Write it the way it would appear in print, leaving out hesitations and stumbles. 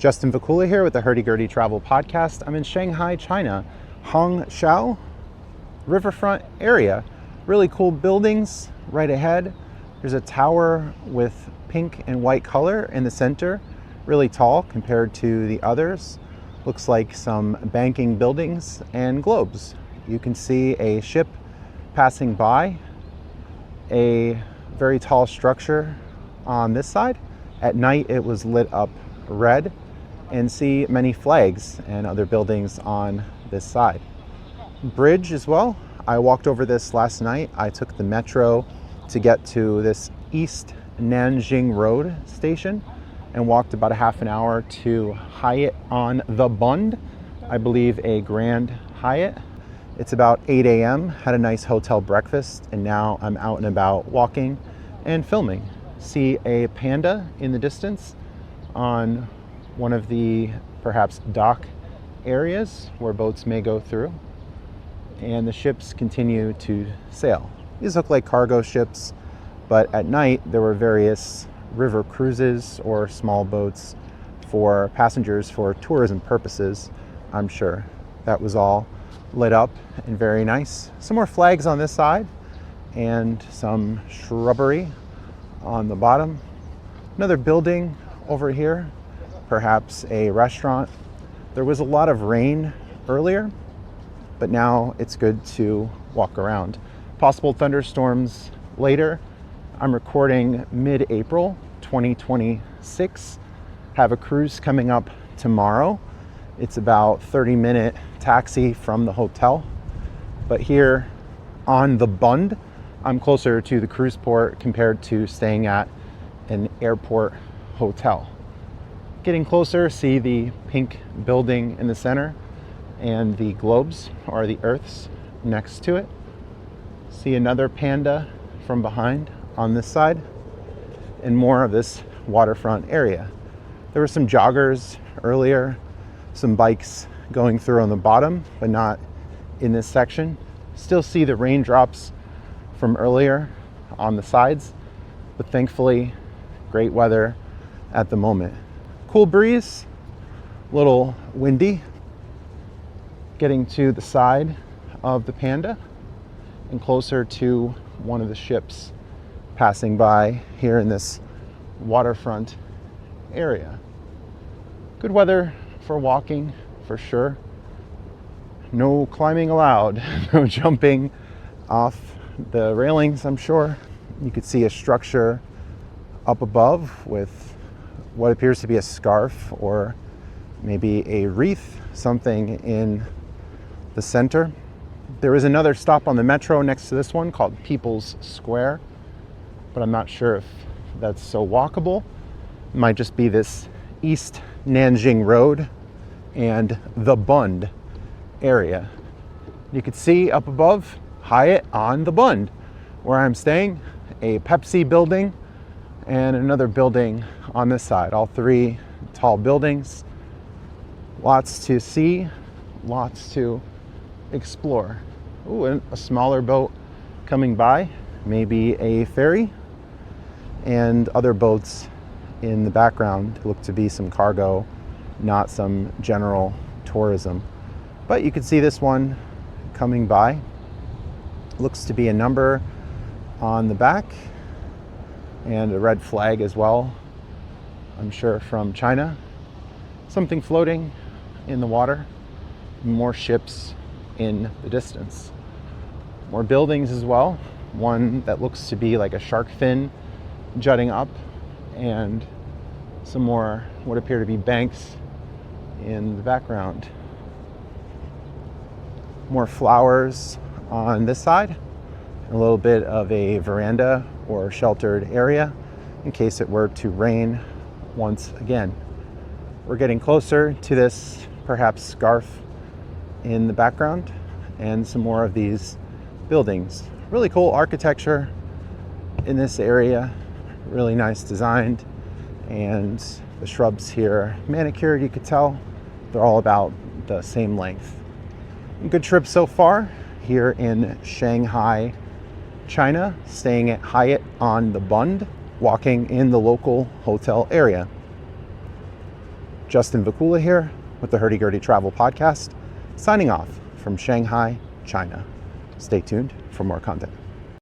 Justin Vacula here with the Hurdy Gurdy Travel Podcast. I'm in Shanghai, China, Hangzhou riverfront area. Really cool buildings right ahead. There's a tower with pink and white color in the center, really tall compared to the others. Looks like some banking buildings and globes. You can see a ship passing by, a very tall structure on this side. At night it was lit up red, and see many flags and other buildings on this side. Bridge as well. I walked over this last night. I took the metro to get to this East Nanjing Road station and walked about a half an hour to Hyatt on the Bund, I believe a Grand Hyatt. It's about 8 a.m., had a nice hotel breakfast, and now I'm out and about walking and filming. See a Panda in the distance on one of the perhaps dock areas where boats may go through, and the ships continue to sail. These look like cargo ships, but at night there were various river cruises or small boats for passengers for tourism purposes, I'm sure. That was all lit up and very nice. Some more flags on this side and some shrubbery on the bottom. Another building over here, perhaps a restaurant. There was a lot of rain earlier, but now it's good to walk around. Possible thunderstorms later. I'm recording mid-April 2026. Have a cruise coming up tomorrow. It's about 30-minute taxi from the hotel. But here on the Bund, I'm closer to the cruise port compared to staying at an airport hotel. Getting closer, see the pink building in the center and the globes, or the earths, next to it. See another Panda from behind on this side, and more of this waterfront area. There were some joggers earlier, some bikes going through on the bottom, but not in this section. Still see the raindrops from earlier on the sides, but thankfully great weather at the moment. Cool breeze, a little windy. Getting to the side of the Panda and closer to one of the ships passing by here in this waterfront area. Good weather for walking for sure. No climbing allowed, no jumping off the railings, I'm sure. You could see a structure up above with what appears to be a scarf or maybe a wreath, something in the center. There is another stop on the metro next to this one called People's Square, but I'm not sure if that's so walkable. It might just be this East Nanjing Road and the Bund area. You could see up above Hyatt on the Bund, where I'm staying, a Pepsi building and another building on this side. All three tall buildings. Lots to see, lots to explore. Ooh, and a smaller boat coming by, maybe a ferry, and other boats in the background look to be some cargo, not some general tourism. But you can see this one coming by. Looks to be a number on the back and a red flag as well, I'm sure from China. Something floating in the water, more ships in the distance. More buildings as well, one that looks to be like a shark fin jutting up, and some more what appear to be banks in the background. More flowers on this side, a little bit of a veranda or sheltered area in case it were to rain once again. We're getting closer to this perhaps scarf in the background and some more of these buildings. Really cool architecture in this area, really nice designed, and the shrubs here manicured, you could tell. They're all about the same length. Good trip so far here in Shanghai, China, staying at Hyatt on the Bund, walking in the local hotel area. Justin Vacula here with the Hurdy Gurdy Travel Podcast, signing off from Shanghai, China. Stay tuned for more content.